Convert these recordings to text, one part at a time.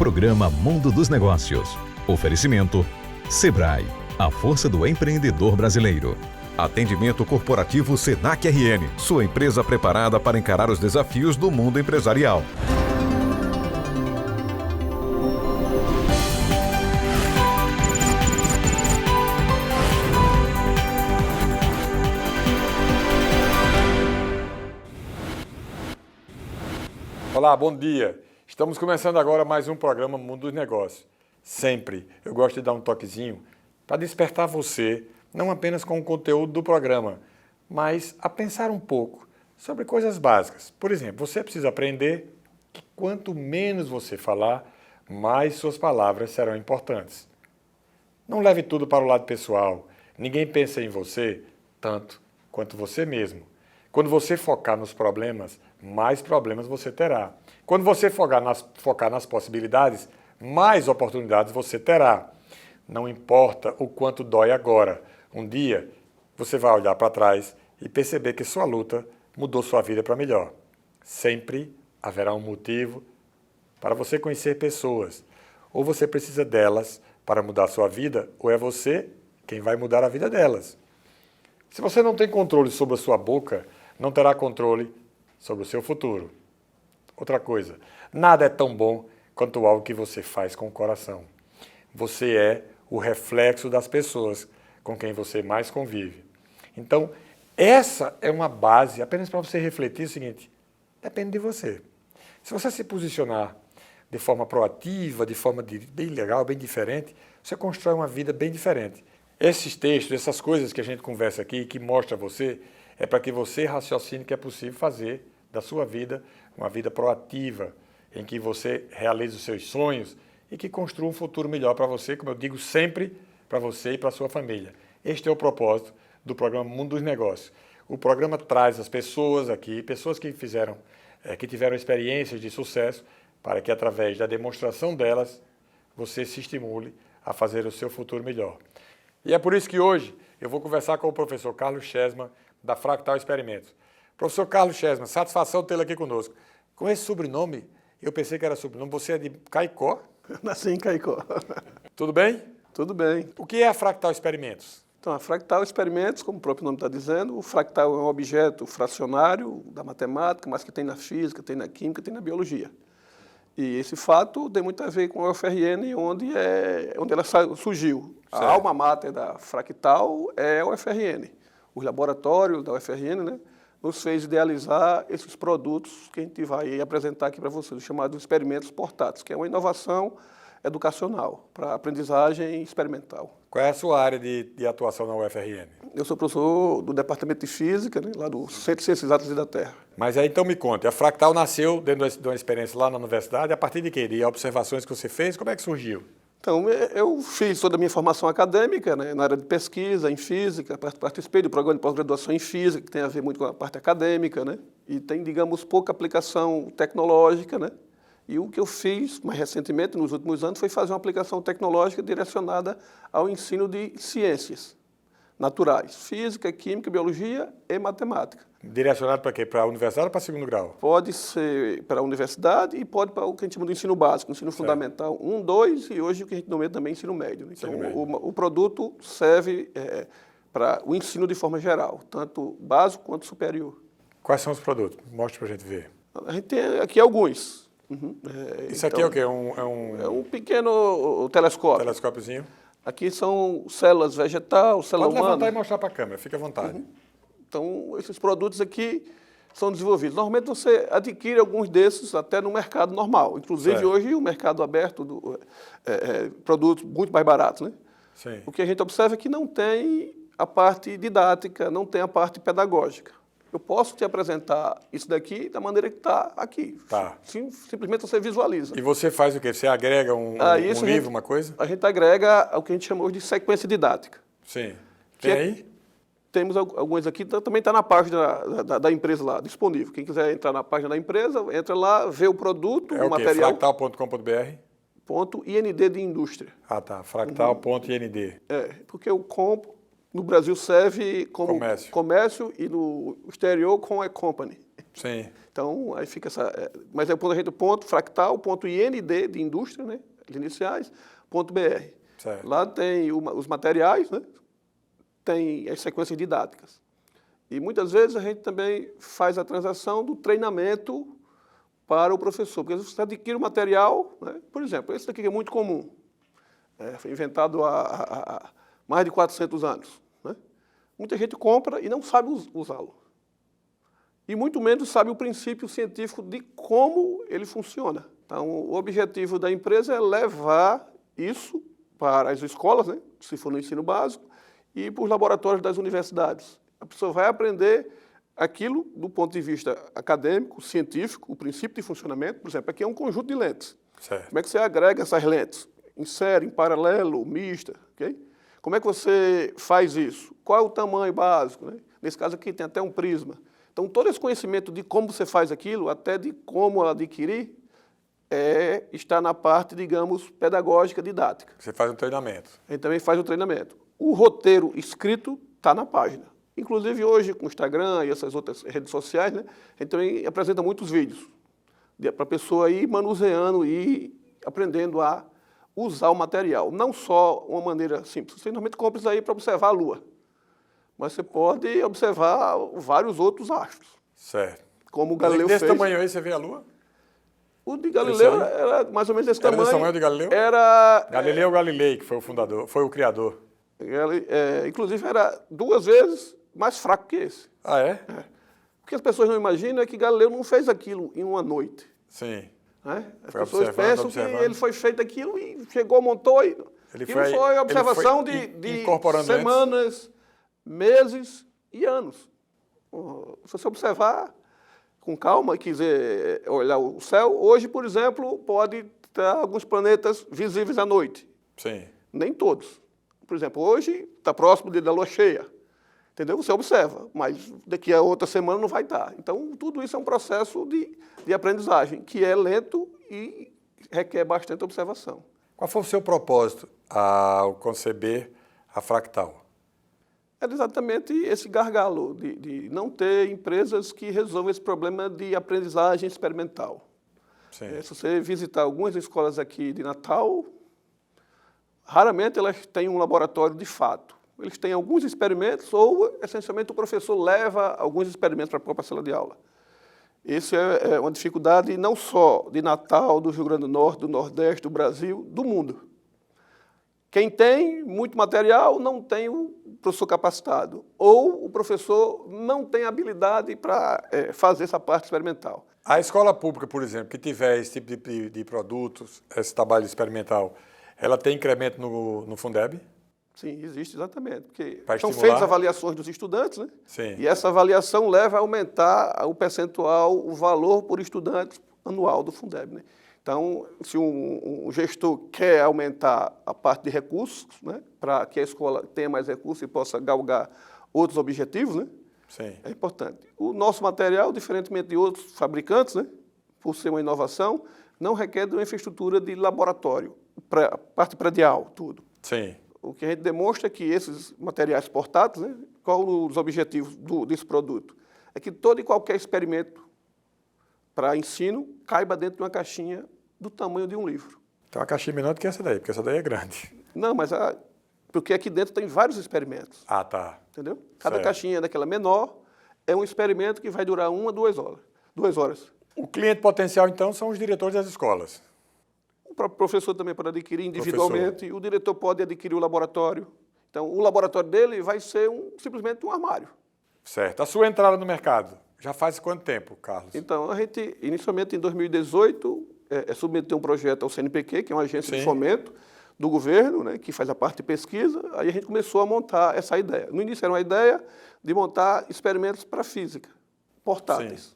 Programa Mundo dos Negócios. Oferecimento Sebrae, a força do empreendedor brasileiro. Atendimento corporativo Senac RN, sua empresa preparada para encarar os desafios do mundo empresarial. Olá, bom dia. Estamos começando agora mais um programa Mundo dos Negócios. Sempre eu gosto de dar um toquezinho para despertar você, não apenas com o conteúdo do programa, mas a pensar um pouco sobre coisas básicas. Por exemplo, você precisa aprender que quanto menos você falar, mais suas palavras serão importantes. Não leve tudo para o lado pessoal. Ninguém pensa em você tanto quanto você mesmo. Quando você focar nos problemas, mais problemas você terá. Quando você focar nas possibilidades, mais oportunidades você terá. Não importa o quanto dói agora. Um dia, você vai olhar para trás e perceber que sua luta mudou sua vida para melhor. Sempre haverá um motivo para você conhecer pessoas. Ou você precisa delas para mudar sua vida, ou é você quem vai mudar a vida delas. Se você não tem controle sobre a sua boca, não terá controle sobre o seu futuro. Outra coisa, nada é tão bom quanto algo que você faz com o coração. Você é o reflexo das pessoas com quem você mais convive. Então, essa é uma base apenas para você refletir o seguinte: depende de você. Se você se posicionar de forma proativa, de forma bem legal, bem diferente, você constrói uma vida bem diferente. Esses textos, essas coisas que a gente conversa aqui, que mostra a você, é para que você raciocine que é possível fazer da sua vida uma vida proativa, em que você realize os seus sonhos e que construa um futuro melhor para você, como eu digo sempre, para você e para a sua família. Este é o propósito do programa Mundo dos Negócios. O programa traz as pessoas aqui, pessoas que tiveram experiências de sucesso, para que através da demonstração delas, você se estimule a fazer o seu futuro melhor. E é por isso que hoje eu vou conversar com o professor Carlos Chesma, da Fractal Experimentos. Professor Carlos Chesma, satisfação tê-lo aqui conosco. Com esse sobrenome, eu pensei que era sobrenome, você é de Caicó? Nasci em Caicó. Tudo bem? Tudo bem. O que é a Fractal Experimentos? Então, a Fractal Experimentos, como o próprio nome está dizendo, o fractal é um objeto fracionário da matemática, mas que tem na física, tem na química, tem na biologia. E esse fato tem muito a ver com a UFRN, onde ela surgiu. Certo. A alma mater da Fractal é a UFRN. Os laboratórios da UFRN, né, nos fez idealizar esses produtos que a gente vai apresentar aqui para vocês, os chamados experimentos portáteis, que é uma inovação educacional para aprendizagem experimental. Qual é a sua área de atuação na UFRN? Eu sou professor do Departamento de Física, né, lá do Centro de Ciências Exatas e da Terra. Mas aí então me conte, a Fractal nasceu dentro de uma experiência lá na universidade, a partir de quê? De observações que você fez, como é que surgiu? Então, eu fiz toda a minha formação acadêmica, né, na área de pesquisa, em física, participei do programa de pós-graduação em física, que tem a ver muito com a parte acadêmica, né, e tem, digamos, pouca aplicação tecnológica, né, e o que eu fiz mais recentemente, nos últimos anos, foi fazer uma aplicação tecnológica direcionada ao ensino de ciências naturais, física, química, biologia e matemática. Direcionado para quê? Para a universidade ou para segundo grau? Pode ser para a universidade e pode para o que a gente chama de ensino básico, ensino fundamental 1, 2 e hoje o que a gente nomeia também ensino médio. Então, o produto serve para o ensino de forma geral, tanto básico quanto superior. Quais são os produtos? Mostre para a gente ver. A gente tem aqui alguns. Isso aqui é o quê? É um pequeno telescópio. Telescópiozinho. Aqui são células vegetal, célula humana. Pode levantar e mostrar para a câmera, fica à vontade. Então, esses produtos aqui são desenvolvidos. Normalmente você adquire alguns desses até no mercado normal. Inclusive, certo. Hoje, o mercado aberto, produtos muito mais baratos. Né? Sim. O que a gente observa é que não tem a parte didática, não tem a parte pedagógica. Eu posso te apresentar isso daqui da maneira que está aqui. Tá. Simplesmente você visualiza. E você faz o quê? Você agrega um livro, uma coisa? A gente agrega o que a gente chama de sequência didática. Sim. Tem aí? Temos alguns aqui, também está na página da empresa lá, disponível. Quem quiser entrar na página da empresa, entra lá, vê o produto, o material. fractal.com.br? .ind de indústria. Ah, tá. Fractal.ind. Porque o comp no Brasil serve como comércio e no exterior como company. Sim. Então, aí fica essa... Mas é o ponto fractal, ponto IND de indústria, né? As iniciais, ponto BR. Certo. Lá tem os materiais, né? Tem as sequências didáticas. E muitas vezes a gente também faz a transação do treinamento para o professor, porque você adquire o material, né? Por exemplo, esse daqui que é muito comum, foi inventado há mais de 400 anos. Né? Muita gente compra e não sabe usá-lo. E muito menos sabe o princípio científico de como ele funciona. Então, o objetivo da empresa é levar isso para as escolas, né? Se for no ensino básico, e para os laboratórios das universidades. A pessoa vai aprender aquilo do ponto de vista acadêmico, científico, o princípio de funcionamento. Por exemplo, aqui é um conjunto de lentes. Certo. Como é que você agrega essas lentes? Em série, em paralelo, mista, ok? Como é que você faz isso? Qual é o tamanho básico? Né? Nesse caso aqui tem até um prisma. Então, todo esse conhecimento de como você faz aquilo, até de como adquirir, está na parte, digamos, pedagógica, didática. Você faz um treinamento. A gente também faz o treinamento. O roteiro escrito está na página. Inclusive, hoje, com o Instagram e essas outras redes sociais, né, a gente também apresenta muitos vídeos para a pessoa ir manuseando e aprendendo a usar o material. Não só uma maneira simples. Você normalmente compra isso aí para observar a Lua. Mas você pode observar vários outros astros. Certo. Como o Galileu desse fez. tamanho aí você vê a Lua? O de Galileu era mais ou menos desse tamanho. Era desse tamanho de Galileu? Era... Galileu Galilei, que foi o fundador, foi o criador. Inclusive, era 2 vezes mais fraco que esse. Ah, é? O que as pessoas não imaginam é que Galileu não fez aquilo em uma noite. Sim. Né? As Foi pessoas pensam observando. que ele foi feito aquilo e chegou, montou. E não foi observação de semanas, meses e anos. Se você observar com calma e quiser olhar o céu, hoje, por exemplo, pode ter alguns planetas visíveis à noite. Sim. Nem todos. Por exemplo, hoje está próximo da lua cheia. Entendeu? Você observa, mas daqui a outra semana não vai estar. Então, tudo isso é um processo de aprendizagem, que é lento e requer bastante observação. Qual foi o seu propósito ao conceber a Fractal? Era exatamente esse gargalo de não ter empresas que resolvam esse problema de aprendizagem experimental. Sim. Se você visitar algumas escolas aqui de Natal, raramente elas têm um laboratório de fato. Eles têm alguns experimentos ou, essencialmente, o professor leva alguns experimentos para a própria sala de aula. Isso é uma dificuldade não só de Natal, do Rio Grande do Norte, do Nordeste, do Brasil, do mundo. Quem tem muito material não tem o professor capacitado, ou o professor não tem habilidade para fazer essa parte experimental. A escola pública, por exemplo, que tiver esse tipo de produtos, esse trabalho experimental, ela tem incremento no Fundeb? Sim, existe, exatamente. Porque são feitas avaliações dos estudantes, né? Sim. E essa avaliação leva a aumentar o percentual, o valor por estudante anual do Fundeb. Né? Então, se um gestor quer aumentar a parte de recursos, né, para que a escola tenha mais recursos e possa galgar outros objetivos, né, sim, é importante. O nosso material, diferentemente de outros fabricantes, né, por ser uma inovação, não requer de uma infraestrutura de laboratório, parte predial, tudo. Sim. O que a gente demonstra é que esses materiais portáteis, né, qual os objetivos desse produto? É que todo e qualquer experimento para ensino caiba dentro de uma caixinha do tamanho de um livro. Então, uma caixinha menor do que essa daí, porque essa daí é grande. Não, mas porque aqui dentro tem vários experimentos. Ah, tá. Entendeu? Cada Certo. caixinha daquela menor é um experimento que vai durar 1 a 2 horas. 2 horas. O cliente potencial, então, são os diretores das escolas. O próprio professor também pode adquirir individualmente, o diretor pode adquirir o laboratório. Então, o laboratório dele vai ser simplesmente um armário. Certo. A sua entrada no mercado, já faz quanto tempo, Carlos? Então, a gente, inicialmente em 2018, submeteu um projeto ao CNPq, que é uma agência Sim. de fomento do governo, né, que faz a parte de pesquisa, aí a gente começou a montar essa ideia. No início era uma ideia de montar experimentos para física, portáteis. Sim.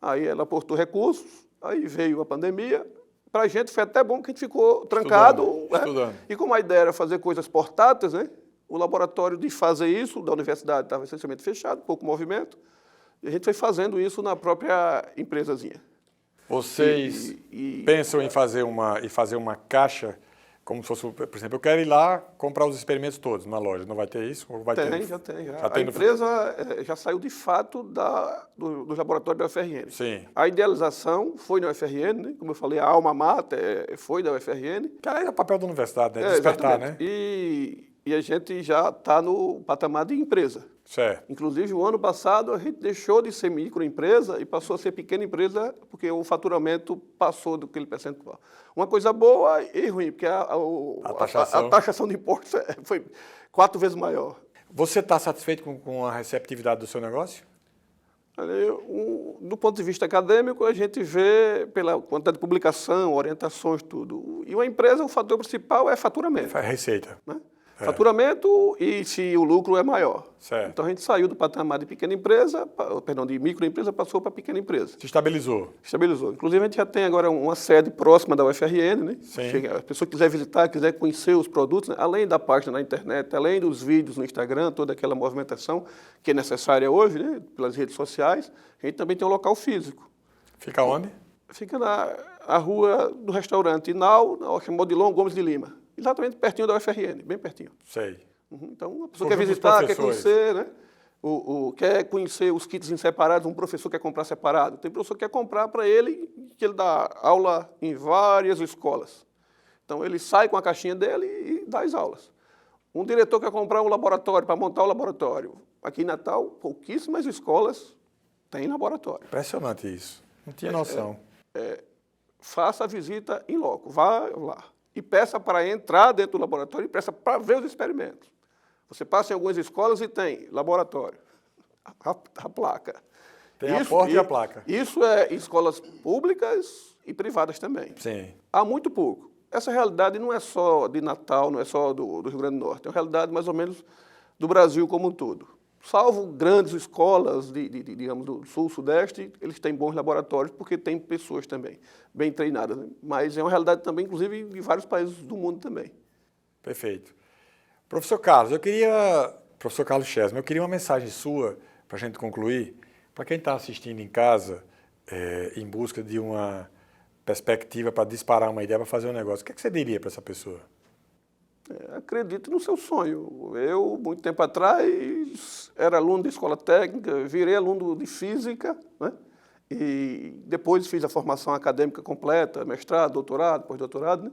Aí ela aportou recursos, aí veio a pandemia. Para a gente foi até bom que a gente ficou trancado. Estudando. E como a ideia era fazer coisas portáteis, né, o laboratório de fazer isso da universidade estava essencialmente fechado, pouco movimento, e a gente foi fazendo isso na própria empresazinha. Vocês pensam em fazer uma caixa Como se fosse, por exemplo, eu quero ir lá comprar os experimentos todos na loja. Não vai ter isso? Ou vai ter? Já tem. Já A tem empresa já saiu de fato do laboratório da UFRN. Sim. A idealização foi na UFRN, né? Como eu falei, a alma mater foi da UFRN. Que aí é o papel da universidade, né? Despertar, né? E a gente já está no patamar de empresa. Certo. Inclusive, o ano passado, a gente deixou de ser microempresa e passou a ser pequena empresa, porque o faturamento passou daquele percentual. Uma coisa boa e ruim, porque a taxação de impostos foi 4 vezes maior. Você está satisfeito com a receptividade do seu negócio? Do ponto de vista acadêmico, a gente vê pela quantidade de publicação, orientações, tudo. E uma empresa, o fator principal é faturamento. É receita. Né? Faturamento e se o lucro é maior. Certo. Então a gente saiu do patamar de pequena empresa, de microempresa, passou para pequena empresa. Se estabilizou. Estabilizou. Inclusive a gente já tem agora uma sede próxima da UFRN, né? Sim. A pessoa que quiser visitar, quiser conhecer os produtos, né? Além da página na internet, além dos vídeos no Instagram, toda aquela movimentação que é necessária hoje, né? Pelas redes sociais, a gente também tem um local físico. Fica onde? Fica na rua do restaurante Inal, na Modilon Gomes de Lima. Exatamente pertinho da UFRN, bem pertinho. Sei. Então, a pessoa quer visitar, quer conhecer, né? Quer conhecer os kits em separados, um professor quer comprar separado. Tem professor que quer comprar para ele, que ele dá aula em várias escolas. Então, ele sai com a caixinha dele e dá as aulas. Um diretor quer comprar um laboratório, para montar o laboratório. Aqui em Natal, pouquíssimas escolas têm laboratório. Impressionante isso. Não tinha noção. Faça a visita em loco, vá lá. E peça para entrar dentro do laboratório e peça para ver os experimentos. Você passa em algumas escolas e tem laboratório, a placa. Tem a porta e a placa. Isso é em escolas públicas e privadas também. Sim. Há muito pouco. Essa realidade não é só de Natal, não é só do Rio Grande do Norte. É uma realidade mais ou menos do Brasil como um todo. Salvo grandes escolas, digamos, do Sul, Sudeste, eles têm bons laboratórios, porque tem pessoas também bem treinadas. Né? Mas é uma realidade também, inclusive, de vários países do mundo também. Perfeito. Professor Carlos Chesma, eu queria uma mensagem sua, para a gente concluir, para quem está assistindo em casa, em busca de uma perspectiva para disparar uma ideia, para fazer um negócio. O que é que você diria para essa pessoa? Acredite no seu sonho. Eu, muito tempo atrás, era aluno de escola técnica, virei aluno de física, né? E depois fiz a formação acadêmica completa, mestrado, doutorado, pós-doutorado, né?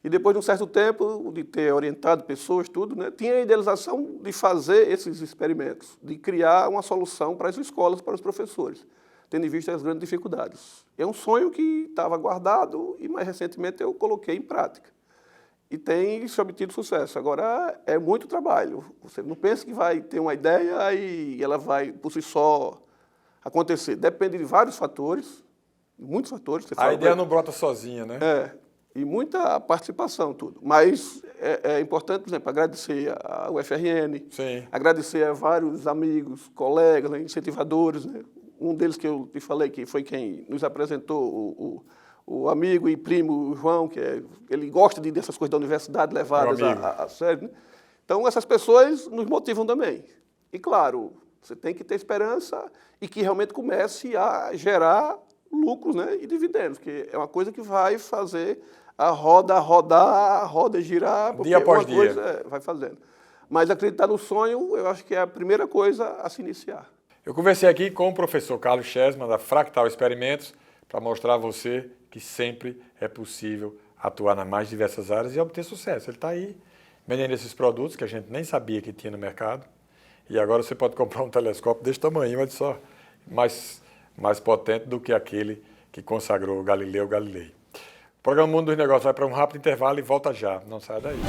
E depois de um certo tempo de ter orientado pessoas, tudo, né? Tinha a idealização de fazer esses experimentos, de criar uma solução para as escolas, para os professores, tendo em vista as grandes dificuldades. É um sonho que estava guardado e, mais recentemente, eu coloquei em prática. E tem se obtido sucesso. Agora, é muito trabalho. Você não pensa que vai ter uma ideia e ela vai, por si só, acontecer. Depende de vários fatores, muitos fatores. A ideia não brota sozinha, né? E muita participação, tudo. Mas é importante, por exemplo, agradecer à UFRN, Sim. agradecer a vários amigos, colegas, né, incentivadores. Né? Um deles que eu te falei, que foi quem nos apresentou, o amigo e primo João, ele gosta dessas coisas da universidade levadas a sério. Né? Então, essas pessoas nos motivam também. E, claro, você tem que ter esperança e que realmente comece a gerar lucros, né, e dividendos, que é uma coisa que vai fazer a roda rodar, a roda girar, porque dia após uma coisa vai fazendo. Mas acreditar no sonho, eu acho que é a primeira coisa a se iniciar. Eu conversei aqui com o professor Carlos Chesma, da Fractal Experimentos, para mostrar a você que sempre é possível atuar nas mais diversas áreas e obter sucesso. Ele está aí vendendo esses produtos que a gente nem sabia que tinha no mercado. E agora você pode comprar um telescópio desse tamanho, olha só, mais potente do que aquele que consagrou Galileu Galilei. O programa Mundo dos Negócios vai para um rápido intervalo e volta já. Não saia daí.